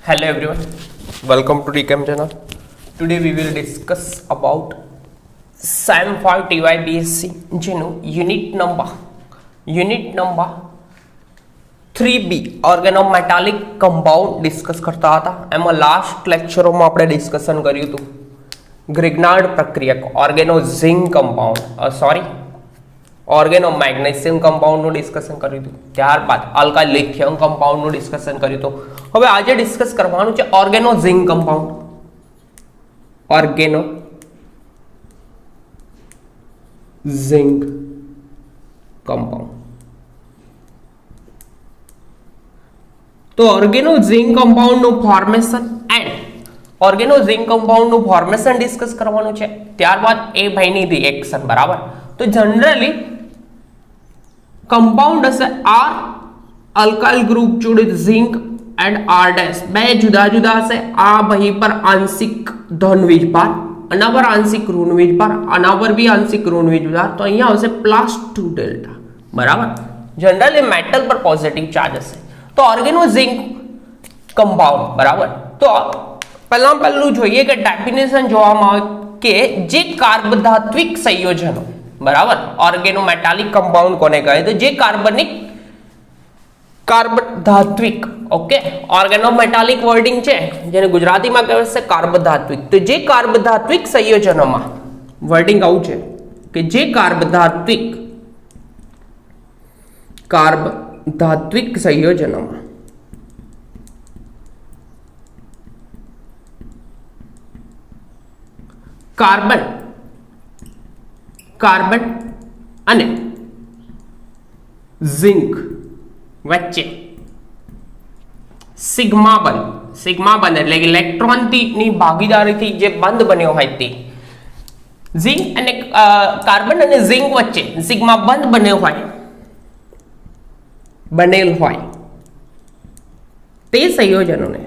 Hello everyone, welcome to DCAM channel. Today we will discuss about SAM 5 TYBSc જેનું unit number 3B organometallic compound discuss કરતા હતા. એમાં last લેક્ચરોમાં આપણે discussion કર્યું હતું ગ્રિગ્નાર્ડ પ્રક્રિયક ઓર્ગેનોઝિંક કમ્પાઉન્ડ ઓર્ગેનો મેગ્નેશિયમ કમ્પાઉન્ડનું ડિસ્કશન કર્યું હતું. ત્યારબાદ આલ્કાઇલ લિથિયમ કમ્પાઉન્ડનું ડિસ્કશન કર્યું હતું. હવે આજે ડિસ્કસ કરવાનું છે ઓર્ગેનોઝિંક કમ્પાઉન્ડ. ઓર્ગેનોઝિંક કમ્પાઉન્ડ તો ઓર્ગેનોઝિંક કમ્પાઉન્ડનું ફોર્મેશન એન્ડ ઓર્ગેનોઝિંક કમ્પાઉન્ડનું ફોર્મેશન ડિસ્કસ કરવાનું છે. ત્યારબાદ એ ભાઈની રિએક્શન. બરાબર, તો જનરલી કમ્પાઉન્ડ હશે આર અલ્કાઇલ ગ્રુપ જોડે ઝિંક એન્ડ આર ડેશ બે જુદા જુદા હશે. આ ભાઈ પર આંશિક ધન વીજભાર, આના પર આંશિક ઋણ વીજભાર, આના પર બી આંશિક ઋણ વીજભાર, તો અહીંયા આવશે +2 ડેલ્ટા. બરાબર, જનરલી મેટલ પર પોઝિટિવ ચાર્જ હશે. તો ઓર્ગેનોઝિંક કમ્પાઉન્ડ. બરાબર, તો પહેલું જોઈએ કે ડેફિનેશન જોવામાં આવે કે જે કાર્બધાત્વિક સંયોજનો, બરાબર, ઓર્ગેનોમેટાલિક કમ્પાઉન્ડ કોને કહે તો જે કાર્બધાત્વિક, ઓકે, ઓર્ગેનોમેટાલિક વર્ડિંગ છે જેને ગુજરાતીમાં કહેવાય છે કાર્બધાત્વિક. તો જે કાર્બધાત્વિક સંયોજનોમાં વર્ડિંગ આવું છે કે જે કાર્બધાત્વિક સંયોજનોમાં કાર્બન અને ઝિંક વચ્ચે સિગ્મા બંધ એટલે કે ઇલેક્ટ્રોનની ભાગીદારીથી જે બંધ બન્યો હોય તે ઝિંક અને કાર્બન અને ઝિંક વચ્ચે સિગ્મા બંધ બનેલ હોય તે સંયોજનોને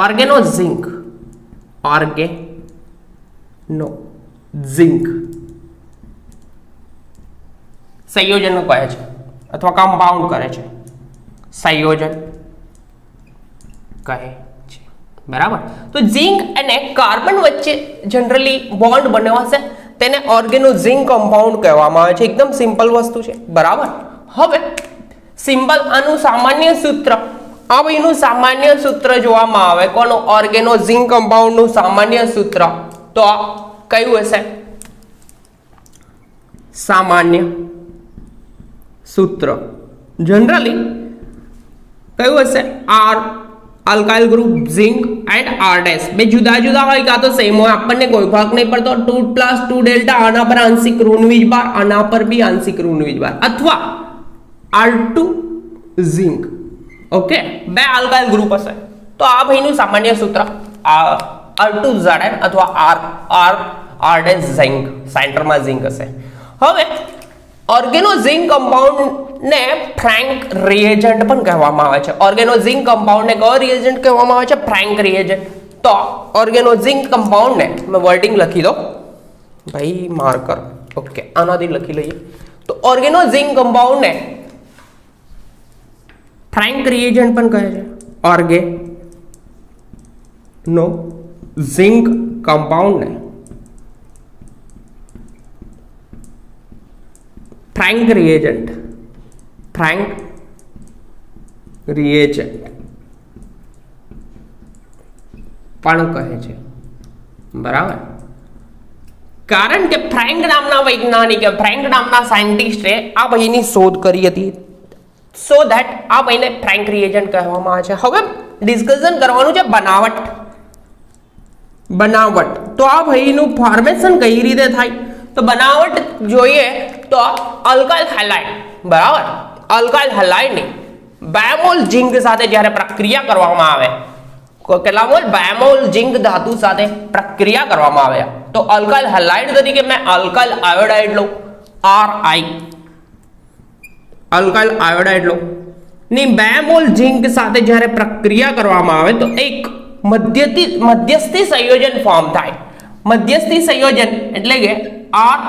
ઓર્ગેનોઝિંક સંયોજનો કહે છે અથવા કમ્પાઉન્ડ કરે છે, સંયોજન કહે છે. બરાબર, તો ઝિંક અને કાર્બન વચ્ચે જનરલી બોન્ડ બન્યો હશે તેને ઓર્ગેનોઝિંક કમ્પાઉન્ડ કહેવામાં આવે છે. એકદમ સિમ્પલ વસ્તુ છે. બરાબર, હવે સિમ્પલ આનું સામાન્ય સૂત્ર, આ ભાઈનું સામાન્ય સૂત્ર જોવામાં આવે કોનું ઓર્ગેનોઝિંક કમ્પાઉન્ડનું સામાન્ય સૂત્ર, તો આ કયું હશે? સામાન્ય સૂત્ર જનરલી કયું હશે? R alkyl group zinc and R dash બે જુદા જુદા હોય કાં તો સેમ હોય, આપણને કોઈ ફરક નહીં પડતો. 2+2 ડેલ્ટા, આના પર આંશિક ઋણ વીજભાર, આના પર બી આંશિક ઋણ વીજભાર, અથવા R2 ઝિંક, ઓકે, બે આલ્કાઇલ ગ્રુપ હશે તો આ ભાઈનું સામાન્ય સૂત્ર R2Zn અથવા R ઝિંક, સેન્ટરમાં ઝિંક હશે. હવે ઓર્ગેનોઝિંક કમ્પાઉન્ડને ફ્રેન્ક રિએજન્ટ પણ કહેવામાં આવે છે. ઓર્ગેનોઝિંક કમ્પાઉન્ડને કયો રિએજન્ટ કહેવામાં આવે છે? Frank reagent. તો ઓર્ગેનોઝિંક કમ્પાઉન્ડને મેં વર્ડિંગ લખી દો ભાઈ, માર્કર, ઓકે, આનાથી લખી લઈએ. તો ઓર્ગેનોઝિંક કમ્પાઉન્ડને ફ્રેન્ક રિએજન્ટ પણ કહે છે. ઓર્ગેનોઝિંક કમ્પાઉન્ડને ફ્રેન્ક રિએજન્ટ પણ કહે છે. બરાબર, કારણ કે ફ્રેન્ક નામના વૈજ્ઞાનિકે, ફ્રેન્ક નામના સાયન્ટિસ્ટે આ ભાઈની શોધ કરી હતી, સો ધેટ આ ભાઈને ફ્રેન્ક રિએજન્ટ કહેવામાં આવે છે. હવે ડિસ્કશન કરવાનું છે બનાવટ. તો આ ભાઈનું ફોર્મેશન કઈ રીતે થાય તો બનાવટ જોઈએ તો અલ્કાઇલ હેલાઇડ, બરાબર, અલ્કાઇલ હેલાઇડની બેમોલ ઝિંક સાથે જ્યારે પ્રક્રિયા કરવામાં આવે, કેટલા મોલ? બેમોલ ઝિંક ધાતુ સાથે પ્રક્રિયા કરવામાં આવે તો અલ્કાઇલ હેલાઇડ તરીકે મેં અલ્કાઇલ આયોડાઇડ લઉં, Ri અલ્કાઇલ આયોડાઇડ લો ની બેમોલ ઝિંક સાથે જ્યારે પ્રક્રિયા કરવામાં આવે તો એક મધ્યસ્થી સંયોજન ફોર્મ થાય. મધ્યસ્થી સંયોજન એટલે કે R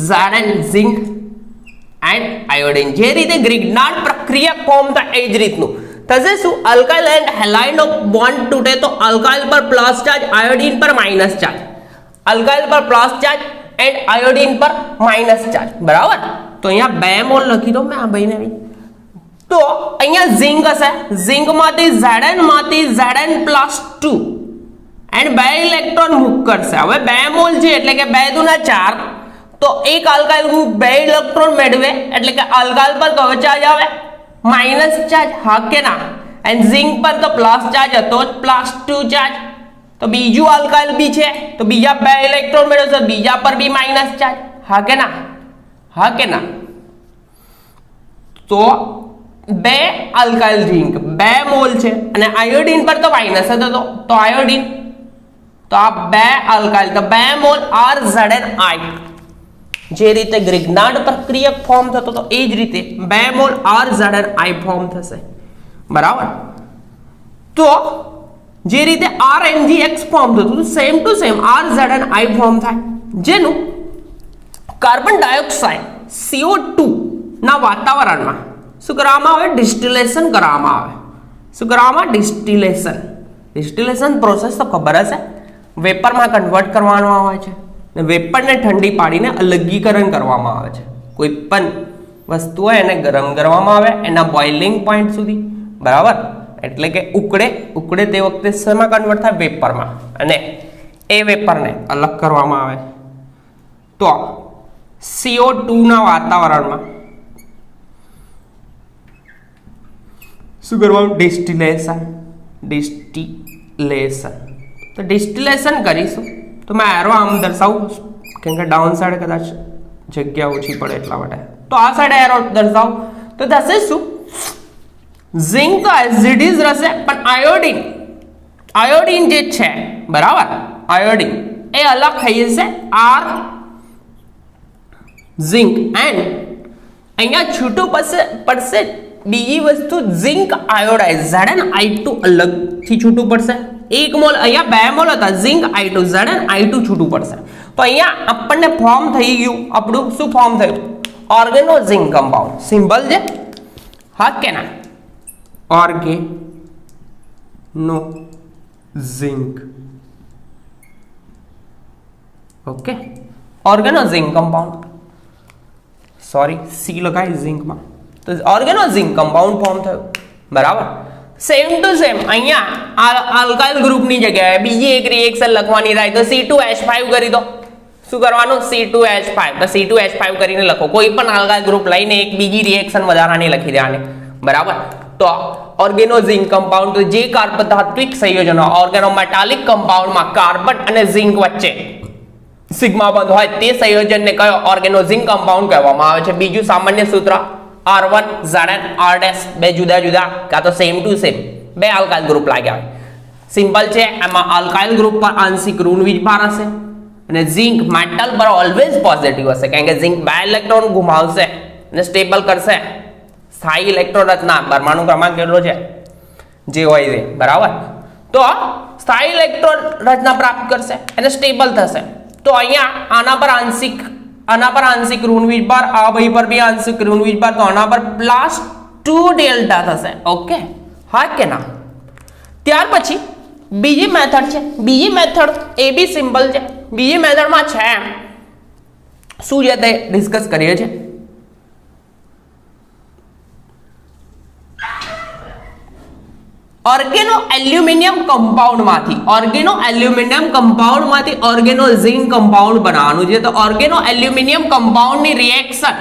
ઝેડન ઝિંક એન્ડ આયોડિન. જે રીતે ગ્રિગ્નાર્ડ પ્રક્રિયા ફોર્મ થાય એ જ રીતનું થશે. શું? અલ્કાઇલ એન્ડ હેલાઇડ નો બોન્ડ તૂટે તો અલ્કાઇલ પર પ્લસ ચાર્જ, આયોડિન પર માઇનસ ચાર્જ. અલ્કાઇલ પર પ્લસ ચાર્જ એન્ડ આયોડિન પર માઇનસ ચાર્જ. બરાબર. તો અહીંયા 2 મોલ લખી દો મેં આ ભાઈને. તો અહીંયા ઝિંક હશે, ઝિંક માંથી ઝેડન માંથી Zn+2 એન્ડ 2 ઇલેક્ટ્રોન મૂવ કરશે. હવે 2 મોલ છે એટલે કે 2 દુના 4, તો એક આલ્કાઇલ ગ્રુપ 2 ઇલેક્ટ્રોન મેળવે એટલે કે આલ્કાઇલ પર કયો ચાર્જ આવે? Minus charge. હા કે ના? એન્ડ ઝિંક પર તો પ્લસ ચાર્જ હતો જ, +2 ચાર્જ. તો બીજું આલ્કાઇલ બી છે તો બીજા 2 ઇલેક્ટ્રોન મેળવશે, બીજા પર બી માઇનસ ચાર્જ. હા કે ના? હા કે ના? તો 2 આલ્કાઇલ ઝિંક 2 મોલ છે અને આયોડિન પર તો માઇનસ હતો તો આયોડિન, તો આ 2 આલ્કાઇલ તો 2 મોલ RZnI. જે રીતે ગ્રિગ્નાર્ડ પ્રક્રિયા ફોર્મ થતો તો એ જ રીતે 2 મોલ RZnI ફોર્મ થશે. બરાબર. તો જે રીતે RNGX ફોર્મ થતું same to same RZnI form થાય, જેનું કાર્બન ડાયોક્સાઇડ CO2 ના વાતાવરણમાં શું કરવામાં આવે? ડિસ્ટિલેશન કરવામાં આવે. શું કરવામાં? ડિસ્ટિલેશન. ડિસ્ટિલેશન પ્રોસેસ તો ખબર હશે, વેપરમાં કન્વર્ટ કરવાનું આવે છે ને વેપરને ઠંડી પાડીને અલગીકરણ કરવામાં આવે છે. કોઈ પણ વસ્તુ હોય એને ગરમ કરવામાં આવે એના બોઇલિંગ પોઈન્ટ સુધી. બરાબર. એટલે કે ઉકળે તે વખતે શેમાં કન્વર્ટ થાય? વેપરમાં. અને એ વેપરને અલગ કરવામાં આવે. તો CO2 ના વાતાવરણમાં શું કરવાનું? ડિસ્ટિલેશન. તો ડિસ્ટિલેશન કરીશું તો મેં એરો આમ દર્શાવું કેમ કે ડાઉન સાઈડ કદાચ જગ્યા ઓછી પડે એટલા માટે. તો આ સાઈડ એરો દર્શાવું તો થશે શું? ઝિંક તો એસિડિસ રહેશે પણ આયોડિન જે છે, બરાબર, આયોડિન એ અલગ થઈ જશે R ઝિંક એન્ડ અહીંયા છૂટું પડશે બીજી વસ્તુ ઝિંક આયોડાઇઝ Zn(I2) અલગથી છૂટું પડશે. 1 મોલ અહીંયા 2 મોલ હતા ઝિંક I2 Zn(I2) છૂટું પડશે. તો અહીંયા આપણને ફોર્મ થઈ ગયું આપણું શું ફોર્મ થયું? ઓર્ગેનો ઝિંક કમ્પાઉન્ડ. સિમ્બલ છે. હા કે ના? Organo zinc. Okay. Organo zinc compound, sorry સી લગાય ઝિંકમાં, તો ઓર્ગેનો ઝિંક કમ્પાઉન્ડ ફોર્મ થયો. બરાબર. સેમ ટુ સેમ અહીંયા આલ્કાઇલ ગ્રુપની જગ્યાએ બીજી એક રિએક્શન લખવાની થાય તો C2H5 કરી દો. શું કરવાનું? C2H5. તો C2H5 કરીને લખો. કોઈ પણ આલ્કાઇલ ગ્રુપ લઈને એક બીજી રિએક્શન વધારાની લખી દેવાની. બરાબર. તો ઓર્ગેનો ઝિંક કમ્પાઉન્ડ, તો જે કાર્બોધાત્વિક સંયોજનો ઓર્ગેનો મેટાલિક કમ્પાઉન્ડમાં કાર્બન અને ઝિંક વચ્ચે સિગ્મા બંધ હોય તે સંયોજનને કયો? ઓર્ગેનો ઝિંક કમ્પાઉન્ડ કહેવામાં આવે છે. બીજું સામાન્ય સૂત્ર R1 Zn R' બે જુદા જુદા કાં તો same to same 2 alkyl group લાગ્યા હોય. સિમ્પલ છે. એમાં આલ્કાઇલ ગ્રુપ પર આંશિક ઋણ વીજભાર હશે અને ઝિંક મેટલ પર ઓલવેઝ પોઝિટિવ હશે કારણ કે ઝિંક 2 ઇલેક્ટ્રોન ગુમાવશે અને સ્ટેબલ કરશે. સ્થાયી ઇલેક્ટ્રોન રચના પરમાણુ ક્રમાંક કેટલો છે જે હોય છે. બરાબર. તો સ્થાયી ઇલેક્ટ્રોન રચના પ્રાપ્ત કરશે અને સ્ટેબલ થશે. તો અહીંયા આના પર આંશિક ઋણ વીજભાર, આ ભાઈ પર બી આંશિક ઋણ વીજભાર, તો આના પર +2 ડેલ્ટા થશે. ઓકે. હા કે ના? ત્યાર પછી બીજી મેથડ છે. બીજી મેથડ એ બી સિમ્પલ છે. બીજી મેથડમાં છે શું છે તે ડિસ્કસ કરીએ છીએ. ઓર્ગેનો એલ્યુમિનિયમ કમ્પાઉન્ડમાંથી ઓર્ગેનો ઝિંક કમ્પાઉન્ડ બનાવવાનું છે. તો ઓર્ગેનો એલ્યુમિનિયમ કમ્પાઉન્ડની રિએક્શન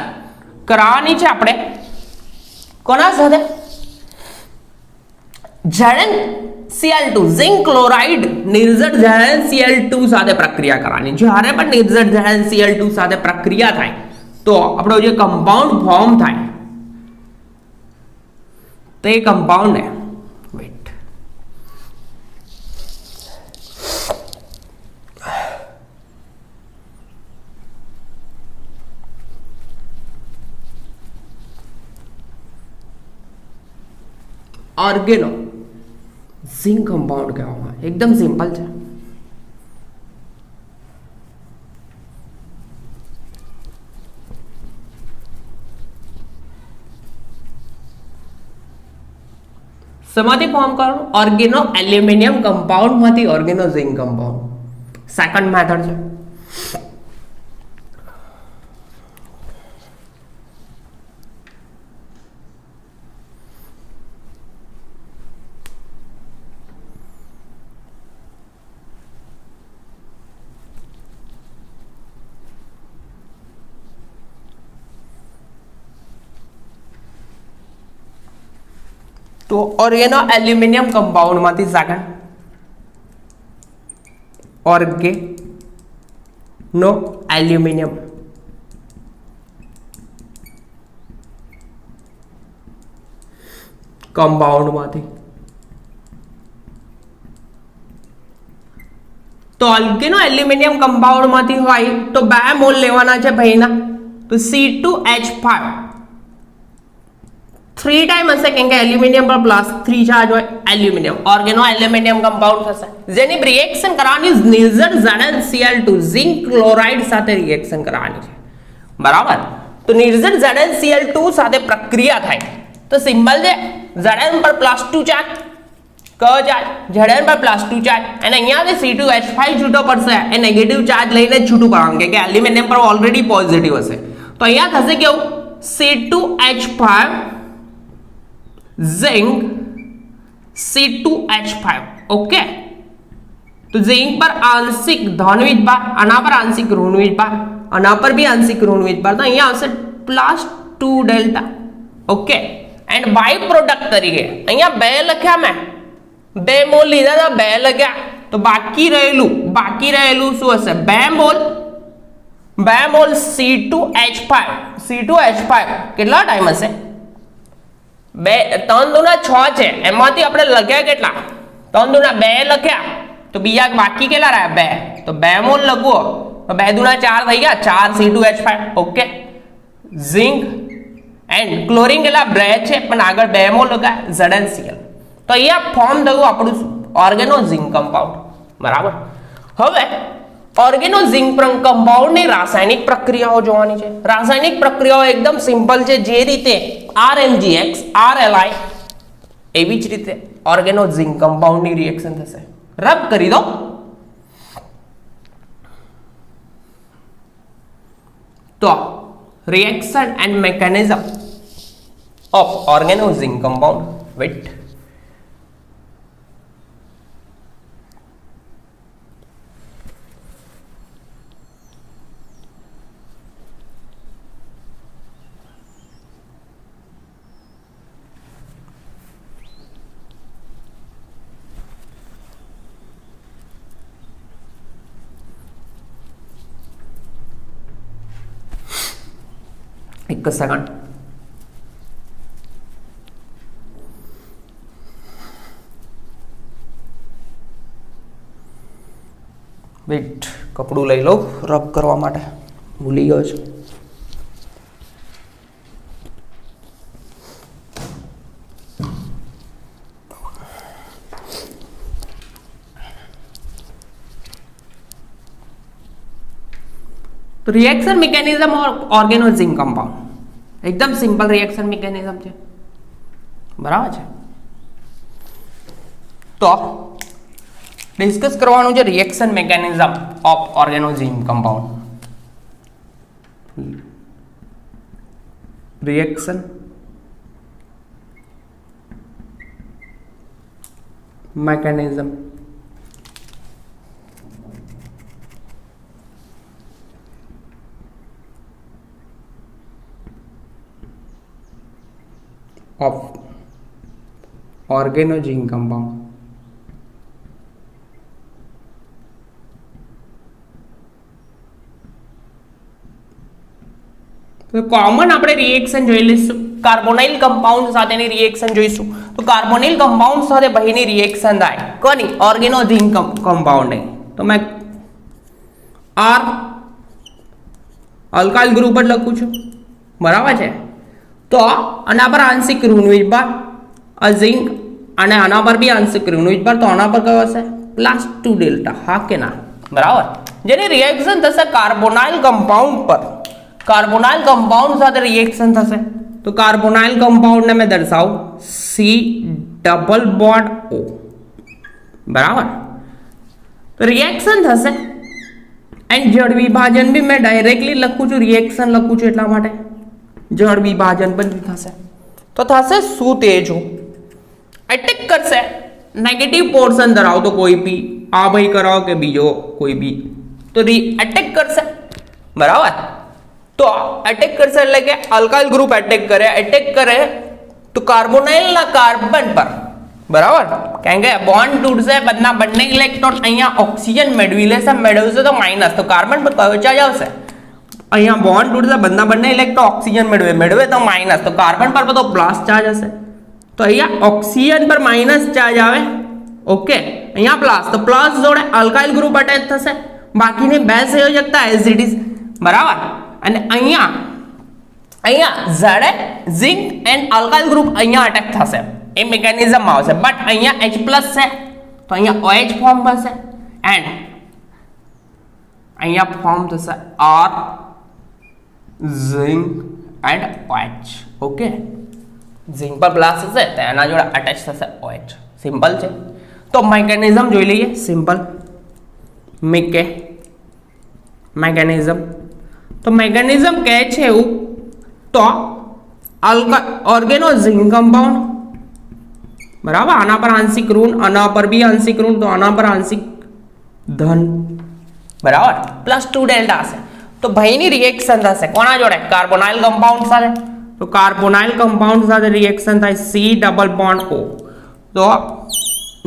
કરવાની છે આપણે કોના સાથે? ZnCl2 ઝિંક ક્લોરાઇડ નિર્જળ ZnCl2 સાથે પ્રક્રિયા કરવાની. જ્યારે પણ નિર્જળ ZnCl2 સાથે પ્રક્રિયા થાય તો આપણો જે કમ્પાઉન્ડ ફોર્મ થાય તે કમ્પાઉન્ડને ઓર્ગેનો ઝિંક કમ્પાઉન્ડ કહેવામાં. એકદમ સિમ્પલ છે. શેમાંથી ફોર્મ કરવાનું? ઓર્ગેનો એલ્યુમિનિયમ કમ્પાઉન્ડમાંથી organo zinc compound. Second method છે. તો ઓર્ગેનો એલ્યુમિનિયમ કમ્પાઉન્ડમાંથી સેકન્ડ ઓર્ગેનો એલ્યુમિનિયમ કમ્પાઉન્ડમાંથી. તો ઓર્ગેનો એલ્યુમિનિયમ કમ્પાઉન્ડમાંથી હોય તો 2 મોલ લેવાના છે ભાઈના. તો C2H5 3 ટાઈમ હશે કેમ કે એલ્યુમિનિયમ પર +3 ચાર્જ હોય. એલ્યુમિનિયમ ઓર્ગેનો એલ્યુમિનિયમ કમ્પાઉન્ડ થશે જેની રિએક્શન કરવાની નિઝર ZnCl2 ઝિંક ક્લોરાઇડ સાથે રિએક્શન કરવાની છે. બરાબર. તો નિર્ઝર ZnCl2 સાથે પ્રક્રિયા થાય તો સિમ્બલ છે Zn પર +2 ચાર્જ કયો ચાર્જ Zn પર +2 ચાર્જ અને અહીંયાથી C2H5 છૂટો પડશે એ નેગેટિવ ચાર્જ લઈને છૂટું પડવાનું કે એલ્યુમિનિયમ પર ઓલરેડી પોઝિટિવ હશે. તો અહીંયા થશે કેવું C2H5 ઝિંક C2H5. ઓકે. તો ઝિંક પર આંશિક ધન વીજભાર, આના પર આંશિક ઋણ વીજભાર, આના પર બી આંશિક ઋણ વીજભાર. તો અહીંયા આવશે +2 delta. Okay. And by product તરીકે અહીંયા 2 લખ્યા મેં 2 મોલ લીધા હતા 2 લખ્યા તો બાકી રહેલું શું હશે 2 મોલ C2H5 કેટલા ટાઈમ હશે 3 દુના 6 છે એમાંથી આપણે લખ્યા કેટલા 3 દુના 2 લખ્યા તો બીજા બાકી કેટલા રહ્યા 2 તો 2 મોલ લખવો તો 2 દુના 4 થઈ ગયા 4 C2H5. Okay. Zinc and chlorine કેટલા 2 છે પણ આગળ 2 મોલ લગાય ZnCl. તો અહીંયા ફોર્મ થયું આપણું ઓર્ગેનો ઝિંક કમ્પાઉન્ડ. બરાબર. હવે ઓર્ગેનો ઝિંક કમ્પાઉન્ડની રાસાયણિક પ્રક્રિયાઓ જોવાની છે. રાસાયણિક પ્રક્રિયાઓ એકદમ સિમ્પલ છે. જે રીતે RMgX RLI એવી જ રીતે ઓર્ગેનો ઝિંક કમ્પાઉન્ડની રિએક્શન થશે. રબ કરી દો. તો reaction and mechanism of organo zinc compound with एक सेकंड વેટ કપડું લઈ લો રબ કરવા માટે ભૂલી ગયો છું. तो रिएक्शन मैकेनिज्म और ऑर्गेनो जिंक कंपाउंड एकदम सिंपल रिएक्शन मैकेनिज्म છે. બરાબર છે. તો ડિસ્કસ કરવાનું છે reaction mechanism of organo zinc compound. Reaction mechanism of organo zinc compound. તો કોમન આપણે રિએક્શન જોઈ લઈશું. કાર્બોનાઇલ કમ્પાઉન્ડ સાથેની રિએક્શન જોઈશું. તો કાર્બોનાઇલ કમ્પાઉન્ડ સાથે બહીની રિએક્શન થાય કોની ઓર્ગેનો ઝિંક કમ્પાઉન્ડ. તો મેં R અલ્કાઇલ ગ્રુપ જ લખું છું. બરાબર છે. તો આના પર આંશિક ઋણ વીજભાર ઝિંક અને આના પર બી આંશિક ઋણ વીજભાર તો આના પર કયો હશે +2 ડેલ્ટા. હા કે ના. બરાબર. જેની રિએક્શન થશે કાર્બોનાઇલ કમ્પાઉન્ડ પર. કાર્બોનાઇલ કમ્પાઉન્ડ સાથે રિએક્શન થશે તો કાર્બોનાઇલ કમ્પાઉન્ડ ને મેં દર્શાવું ડબલ બોન્ડ O, બરાબર. તો રિએક્શન થશે એન્ડ જળ વિભાજન બી મેં ડાયરેક્ટલી લખું છું, રિએક્શન લખું છું એટલા માટે જળ વિભાજન પણ થશે. તો થશે શું? તેજો એટેક કરશે નેગેટિવ પોર્શન ધરાવતો કોઈ બી, આ ભાઈ કરાવો કે બીજો કોઈ બી, તો એટેક કરશે, બરાબર. તો એટેક કરશે એટલે કે અલ્કાઇલ ગ્રુપ એટેક કરે તો કાર્બોનાઇલ ના કાર્બન પર, બરાબર. કારણ કે બોન્ડ તૂટશે, બંને ઇલેક્ટ્રોન અહીંયા ઓક્સિજન મેળવશે તો માઇનસ, તો કાર્બન પર કયો ચાર્જ આવશે? અહીંયા બોન્ડ તૂટશે, બંને ઇલેક્ટ્રોન ઓક્સિજન મેળવે તો માઇનસ, તો કાર્બન પર તો પ્લસ ચાર્જ હશે. તો અહીંયા ઓક્સિજન પર માઇનસ ચાર્જ આવે, ઓકે. અહીંયા પ્લસ, તો પ્લસ જોડે અલ્કાઇલ ગ્રુપ અટેચ થશે, બાકીની બે સંયોજકતા એઝ ઇટ ઇઝ, બરાબર. અને અહીંયા ઝેડ ઝિંક એન્ડ અલ્કાઇલ ગ્રુપ અહીંયા અટેક થશે, એ મિકેનિઝમ આવશે. બટ અહીંયા H+ છે તો અહીંયા OH ફોર્મ થશે એન્ડ અહીંયા ફોર્મ થશે R zinc and OH, okay. Zinc પર પ્લસ હશે તો એના જોડે અટેચ થશે OH. સિમ્પલ છે. તો મિકેનિઝમ જોઈ લઈએ. Simple mechanism. તો મિકેનિઝમ કહે છે એવું, તો ઓર્ગેનો ઝિંક કમ્પાઉન્ડ, બરાબર. આના પર આંશિક ઋણ, આના પર બી આંશિક ઋણ, તો આના પર આંશિક ધન, બરાબર. +2 ડેલ્ટા હશે. તો ભાઈની રિએક્શન થશે કોના જોડે? કાર્બોનાઇલ કમ્પાઉન્ડ સાથે. તો કાર્બોનાઇલ કમ્પાઉન્ડ સાથે રિએક્શન થાય C ડબલ બોન્ડ O. તો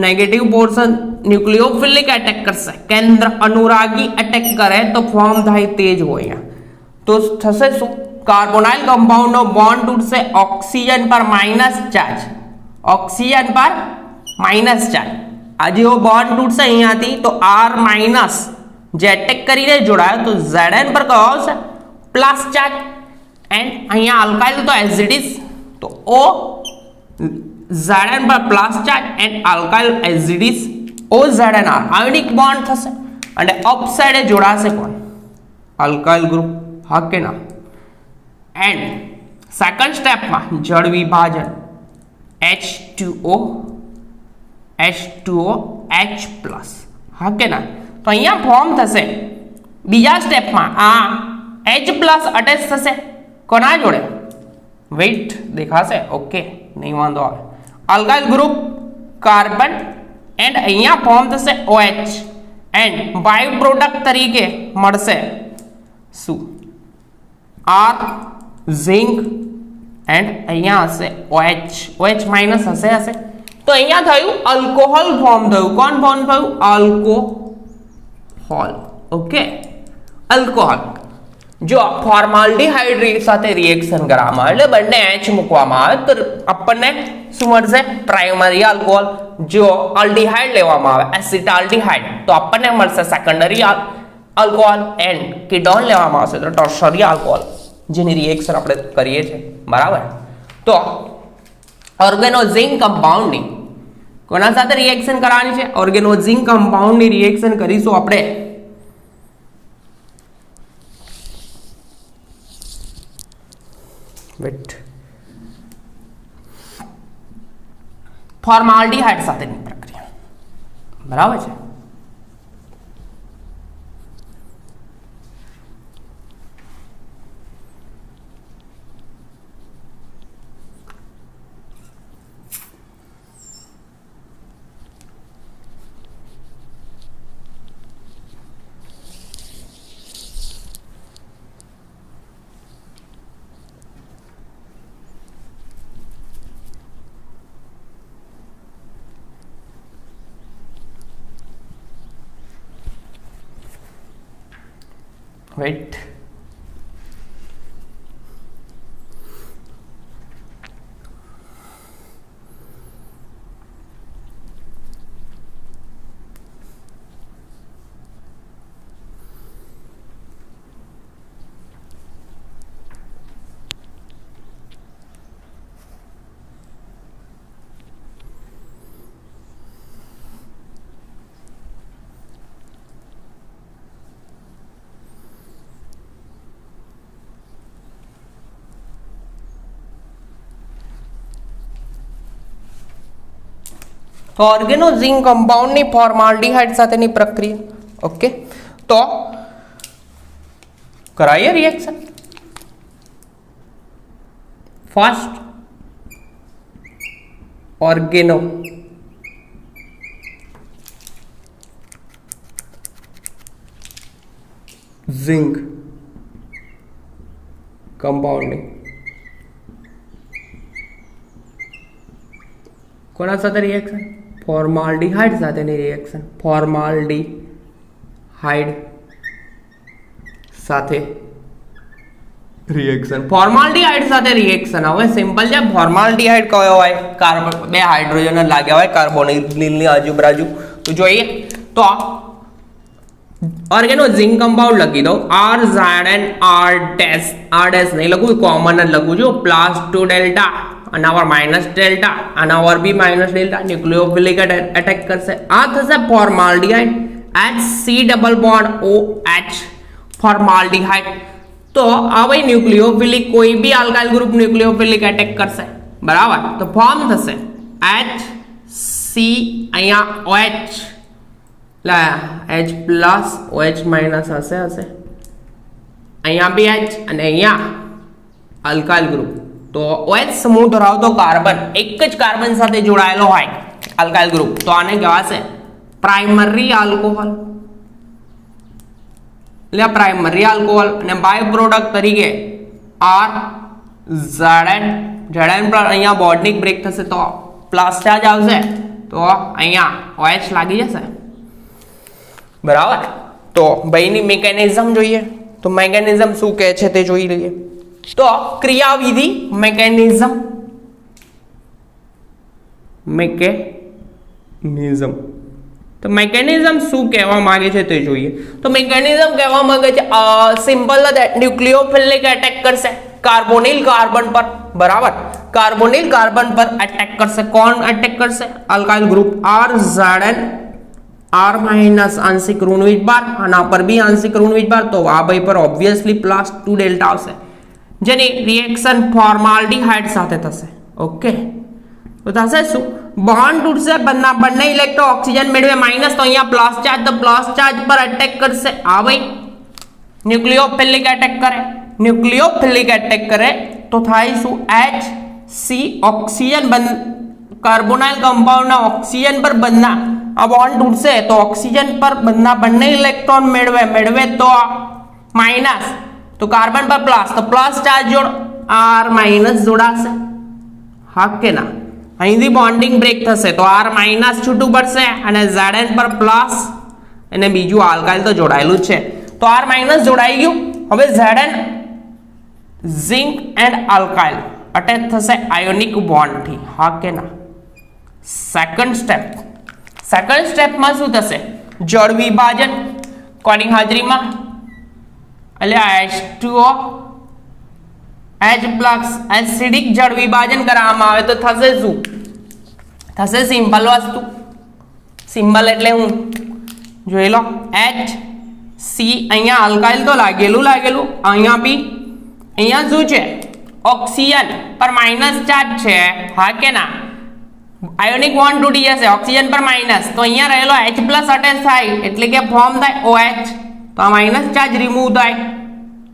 નેગેટિવ પોર્શન ન્યુક્લિયોફિલિક એટેક કરશે, કેન્દ્ર અનુરાગી એટેક કરે તો ફોર્મ થાય તે જ હોય. તો થશે શું? કાર્બોનાઇલ કમ્પાઉન્ડનો બોન્ડ તૂટશે ઓક્સિજન પર માઇનસ ચાર્જ, ઓક્સિજન પર માઇનસ ચાર્જ. આ જેવો બોન્ડ તૂટશે અહીંયાથી તો R માઇનસ જે એટેક કરીને જોડાયો તો Zn પર કયો આવશે? Plus charge. એન્ડ અહીંયા અલ્કાઇલ તો એઝ ઇટ ઇઝ, તો O Zn પર plus charge and alkyl as it is OZnR ionic bond થશે અને અપ સાઈડે જોડાશે કોણ? અલ્કાઇલ ગ્રુપ, હા કે ના? એન્ડ સેકન્ડ સ્ટેપમાં જળ વિભાજન H2O H+, હા કે ના? તો અહીંયા ફોર્મ થશે બીજા સ્ટેપમાં આ H+ અટેચ થશે કોના જોડે? વેઇટ દેખાશે, ઓકે, નહીં વાંધો આવે. અલ્કાઇલ ગ્રુપ કાર્બન એન્ડ અહીંયા ફોર્મ થશે OH એન્ડ બાય પ્રોડક્ટ તરીકે મળશે શું? R ઝિંક એન્ડ અહીંયા હશે OH માઇનસ હશે. તો અહીંયા થયું આલ્કોહોલ ફોર્મ થયું. કોણ ફોર્મ થયું? Alcohol, okay. આલ્કોહોલ જો ફોર્માલ્ડિહાઇડ સાથે રિએક્શન કરવામાં આવે એટલે બંને H મૂકવામાં આવે તો આપણને શું મળશે? Primary alcohol. જો આલ્ડિહાઇડ લેવામાં આવે એસિટાલ્ડિહાઇડ તો આપણને મળશે સેકન્ડરી આલ્કોહોલ એન્ડ કીટોન લેવામાં આવશે તો ટર્શરી આલ્કોહોલ, જેની રિએક્શન આપણે કરીએ છીએ, બરાબર. તો ઓર્ગેનોઝિંક કમ્પાઉન્ડની કોના સાથે રિએક્શન કરવાની છે? ઓર્ગેનોઝિંક કમ્પાઉન્ડની રિએક્શન કરીશું આપણે ફોર્માલ્ડિહાઇડ સાથેની પ્રક્રિયા, બરાબર છે. Wait. તો ઓર્ગેનો ઝિંક કમ્પાઉન્ડની ફોર્માલ્ડિહાઇડ સાથેની પ્રક્રિયા. ઓકે, તો કરાઈએ રિએક્શન. ફર્સ્ટ ઓર્ગેનો ઝિંક કમ્પાઉન્ડની કોના સાથે રિએક્શન? ફોર્માલ્ડિહાઇડ સાથેની રિએક્શન. ફોર્માલ્ડિહાઇડ સાથે રિએક્શન. ફોર્માલ્ડિહાઇડ સાથે રિએક્શન. હવે સિમ્પલ છે. ફોર્માલ્ડિહાઇડ કયો હોય? કાર્બન, બે હાઇડ્રોજન લાગ્યા હોય કાર્બોનિલની આજુબાજુ. તો જોઈએ તો ઓર્ગેનો ઝિંક કમ્પાઉન્ડ લખી દો. R Zn R dash નહીં લખું, કોમન જ લખું છું. +2 ડેલ્ટા અનાવર માઇનસ ડેલ્ટા, અનાવર બી માઇનસ ડેલ્ટા. ન્યુક્લિયોફિલિક એટેક કરશે. આ થશે formaldehyde. HC double bond OH formaldehyde. તો આ ભાઈ ન્યુક્લિયોફિલિક કોઈ બી આલ્કાઇલ ગ્રુપ ન્યુક્લિયોફિલિક એટેક કરશે, બરાબર. તો ફોર્મ થશે HC, અહીંયા OH H plus OH minus હશે અહીંયા બી H અને અહીંયા આલ્કાઇલ ગ્રુપ. તો OH સમૂહ ધરાવતો કાર્બન એક જ કાર્બન સાથે જોડાયેલો હોય આલ્કાઇલ ગ્રુપ, તો આને કહેવાશે પ્રાઇમરી આલ્કોહોલ. એટલે પ્રાઇમરી આલ્કોહોલ. અને બાય પ્રોડક્ટ તરીકે R Zn પર અહીંયા બોન્ડિંગ બ્રેક થશે તો પ્લસ ચાર્જ આવશે, તો અહીંયા OH લાગી જશે, બરાબર. તો ભાઈની મિકેનિઝમ જોઈએ. તો મિકેનિઝમ શું કહે છે તે જોઈ લઈએ. તો ક્રિયાવિધિ મિકેનિઝમ તો મિકેનિઝમ શું કહેવા માંગે છે તે જોઈએ. તો મિકેનિઝમ કહેવા માંગે છે સિમ્પલ ન્યુક્લિયોફિલિક એટેક કરશે કાર્બોનિલ કાર્બન પર, બરાબર. કાર્બોનિલ કાર્બન પર એટેક કરશે. કોણ એટેક કરશે? Alkyl group R Zn R minus આંશિક ઋણ વીજભાર, આના પર બી આંશિક ઋણ વીજભાર. તો આ ભાઈ પર ઓબ્વિયસલી +2 ડેલ્ટા આવશે, જેની રિએક્શન ફોર્માલ્ડિહાઇડ સાથે થશે. ઓકે, તો થશે શું? બોન્ડ તૂટશે, બંને ઇલેક્ટ્રોન ઓક્સિજન મેળવે માઇનસ, તો અહીંયા પ્લસ ચાર્જ, તો પ્લસ ચાર્જ પર એટેક કરશે. આ ભાઈ ન્યુક્લિયોફિલિક એટેક કરે. ન્યુક્લિયોફિલિક એટેક કરે તો થાય શું? HC ઓક્સિજન કાર્બોનાઇલ કમ્પાઉન્ડના ઓક્સિજન પર બંને આ બોન્ડ તૂટશે, તો ઓક્સિજન પર બંને ઇલેક્ટ્રોન મેળવે તો માઇનસ, તો કાર્બન પર પ્લસ, તો પ્લસ ચાર્જ જોડ R માઇનસ જોડાશે, હા કે ના? અહીંથી બોન્ડિંગ બ્રેક થશે તો R માઇનસ છૂટું પડશે અને Zn પર પ્લસ, અને બીજું આલ્કાઇલ તો જોડાયેલું છે, તો R માઇનસ જોડાઈ ગયું. હવે Zn zinc and alkyl attach થશે આયોનિક બોન્ડ થી, હા કે ના? સેકન્ડ સ્ટેપમાં શું થશે? જળ વિભાજન કોની હાજરીમાં? એટલે H2O H પ્લસ એસિડિક જળ વિભાજન કરવામાં આવે તો થશે શું? થશે સિમ્પલ વસ્તુ. સિમ્પલ એટલે હું જોઈ લો, HC અહીંયા આલ્કાઇલ તો લાગેલું, અહીંયા બી અહીંયા શું છે? ઓક્સિજન પર માઇનસ ચાર્જ છે, હા કે ના? આયોનિક બોન્ડ તૂટી જશે ઓક્સિજન પર માઇનસ, તો અહીંયા રહેલો H પ્લસ અટેચ થાય એટલે કે ફોર્મ થાય OH, તો આ માઇનસ ચાર્જ રિમૂવ થાય.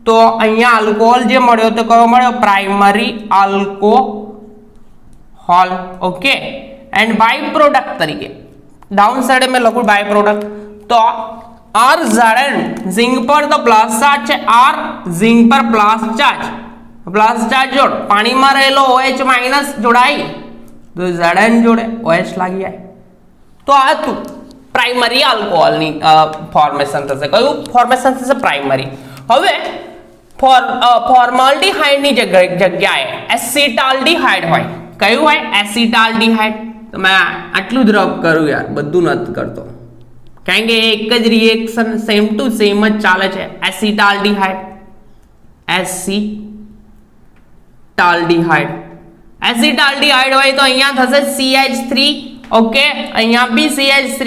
તો અહીંયા આલ્કોહોલ જે મળ્યો તો કયો મળ્યો? Primary alcohol. Okay, and by product તરીકે ડાઉન સાઈડ મેં લખું બાય પ્રોડક્ટ. તો R Zn ઝિંક પર તો પ્લસ ચાર્જ છે, R ઝિંક પર પ્લસ ચાર્જ જોડ પાણીમાં રહેલો OH માઇનસ જોડાય તો Zn જોડે OH લાગી જાય. તો આ તું પ્રાઇમરી આલ્કોહોલની ફોર્મેશન થશે. કયું ફોર્મેશન થશે? પ્રાઇમરી. હવે ફોર્માલ્ડિહાઇડની જગ્યાએ એસિટાલ્ડિહાઇડ હોય. કયું હોય? એસિટાલ્ડિહાઇડ. તમે આટલું જ રબ કરું યાર, બધું નથી કરતો, કારણ કે એક જ રિએક્શન સેમ ટુ સેમ જ ચાલે છે. એસિટાલ્ડિહાઇડ હોય તો અહીંયા થશે CH3. ઓકે, અહીંયા બી CH3.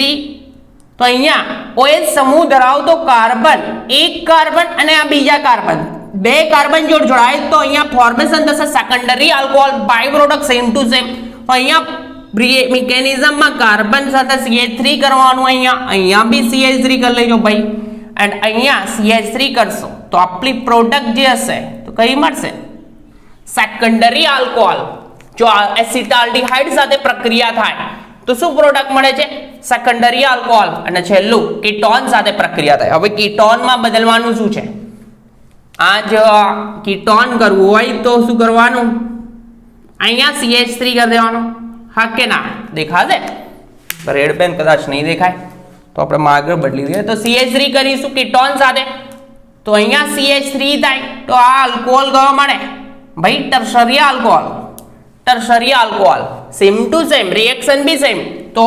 તો અહીંયા OH સમૂહ ધરાવતો કાર્બન, એક કાર્બન અને આ બીજા કાર્બન, બે કાર્બન જોડાય તો અહીંયા ફોર્મેશન થશે secondary alcohol, by product same to same. તો અહીંયા મિકેનિઝમમાં કાર્બન સાથે CH3 કરવાનું, અહીંયા બી CH3 કરી લેજો ભાઈ, એન્ડ અહીંયા CH3 કરશો તો આપણી પ્રોડક્ટ જે હશે તો કઈ મળશે? Secondary alcohol. જો એસિટાલ્ડિહાઇડ સાથે પ્રક્રિયા થાય તો શું પ્રોડક્ટ મળે છે? Secondary alcohol. અને છેલ્લું કીટોન સાથે પ્રક્રિયા થાય. હવે કીટોનમાં બદલવાનું શું છે? આ જો કીટોન કરવું હોય તો શું કરવાનું? અહીંયા CH3 કરી દેવાનું. હા કે ના? દેખાશે? રેડ પેન કદાચ નહીં દેખાય તો આપણે માર્કર બદલી દઈએ. તો CH3 કરીશું કીટોન સાથે તો અહીંયા CH3 થાય તો આ આલ્કોહોલ કયો મળે ભાઈ? Tertiary alcohol. Tertiary alcohol same to same, reaction બી સેમ. તો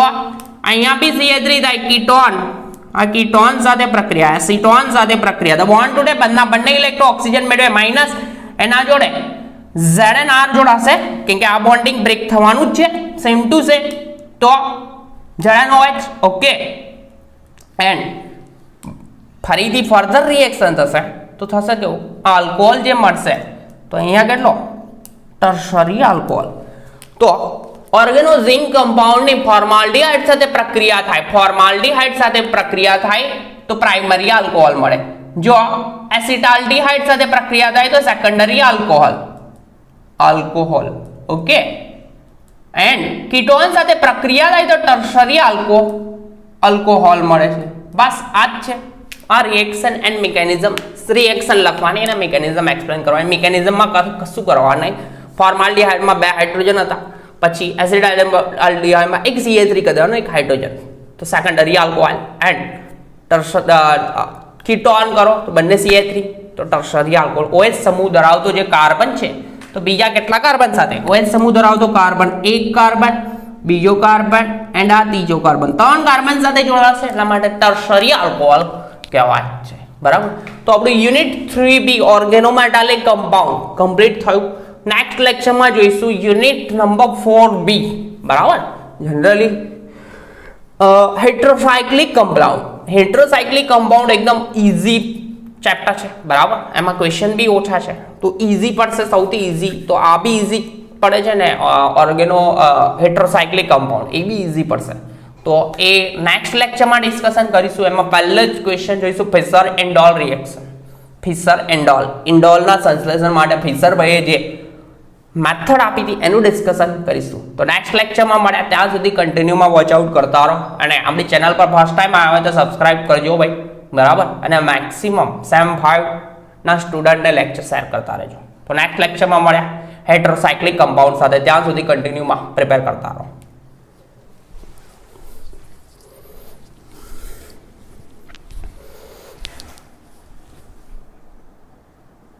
અહીંયા બી CH3 થાય, કીટોન. આ કીટોન સાથે પ્રક્રિયા, એસિટોન સાથે પ્રક્રિયા. તો બોન્ડ તૂટે, બંને ઇલેક્ટ્રોન ઓક્સિજન મેળવે માઈનસ, એના જોડે ZnR જોડાશે કેમ કે આ બોન્ડિંગ બ્રેક થવાનું જ છે, સેમ ટુ સેમ. તો ZnOH. ઓકે, એન્ડ ફરીથી ફર્ધર રિએક્શન થશે તો થશે કેવું? આલ્કોહોલ જે મળશે તો અહીંયા કેટલો? Tertiary alcohol. તો ઓર્ગેનો ઝિંક કમ્પાઉન્ડની ફોર્માલ્ડિહાઇડ સાથે પ્રક્રિયા થાય, ફોર્માલ્ડિહાઇડ સાથે પ્રક્રિયા થાય તો પ્રાઇમરી આલ્કોહોલ મળે. જો એસિટાલ્ડિહાઇડ સાથે પ્રક્રિયા થાય તો secondary alcohol. Okay, and ketone સાથે પ્રક્રિયા થાય તો ટર્શરી આલ્કોહોલ મળે છે. બસ આ જ છે આ રિએક્શન એન્ડ મિકેનિઝમ. રિએક્શન લખવાની અને મિકેનિઝમ એક્સપ્લેન કરવાની. મિકેનિઝમમાં કશું કરવાનું નહીં. ફોર્માલ્ડિહાઇડમાં 2 હાઇડ્રોજન હતા, પછી એસિટાલ્ડિહાઇડમાં એક CH3 કરી દેવાનો, એક હાઇડ્રોજન, તો સેકન્ડરી આલ્કોહોલ. એન્ડ કીટોન કરો તો બંને CH3 તો ટર્શરી આલ્કોહોલ. OH સમૂહ ધરાવતો જે કાર્બન છે તો બીજા કેટલા કાર્બન સાથે? OH સમૂહ ધરાવતો કાર્બન, એક કાર્બન, બીજો કાર્બન એન્ડ આ ત્રીજો કાર્બન, 3 કાર્બન સાથે જોડાશે, એટલા માટે ટર્શરી આલ્કોહોલ કહેવાય છે. બરાબર. તો આપણું unit 3B organometallic compound complete થયું. નેક્સ્ટ લેક્ચરમાં જોઈશું યુનિટ નંબર 4B. બરાબર. Generally heterocyclic compound. Heterocyclic compound એકદમ ઈઝી ચેપ્ટર છે. બરાબર. એમાં ક્વેશ્ચન બી ઓછા છે તો ઈઝી પડશે, સૌથી ઈઝી. તો આ બી ઈઝી પડે છે ને ઓર્ગેનો હેટ્રોસાયક્લિક કમ્પાઉન્ડ, એ બી ઈઝી પડશે. તો એ નેક્સ્ટ લેક્ચરમાં ડિસ્કશન કરીશું. એમાં પહેલો જ ક્વેશ્ચન જોઈશું ફિશર એન્ડોલ રિએક્શન. ફિશર એન્ડોલ, ઇન્ડોલના સંશ્લેષણ માટે ફિશર ભાઈએ જે મેથડ આપી હતી એનું ડિસ્કશન કરીશું. તો નેક્સ્ટ લેક્ચરમાં મળ્યા, ત્યાં સુધી કન્ટિન્યુમાં વોચ આઉટ કરતા રહો. અને આપણી ચેનલ પર ફર્સ્ટ ટાઈમ આવે તો સબસ્ક્રાઇબ કરજો ભાઈ. બરાબર. અને મેક્સિમમ સેમ 5 ના સ્ટુડન્ટને લેક્ચર શેર કરતા રહેજો. તો નેક્સ્ટ લેક્ચરમાં મળ્યા હેટ્રોસાયક્લિક કમ્પાઉન્ડ સાથે, ત્યાં સુધી કન્ટિન્યુમાં પ્રિપેર કરતા રહો.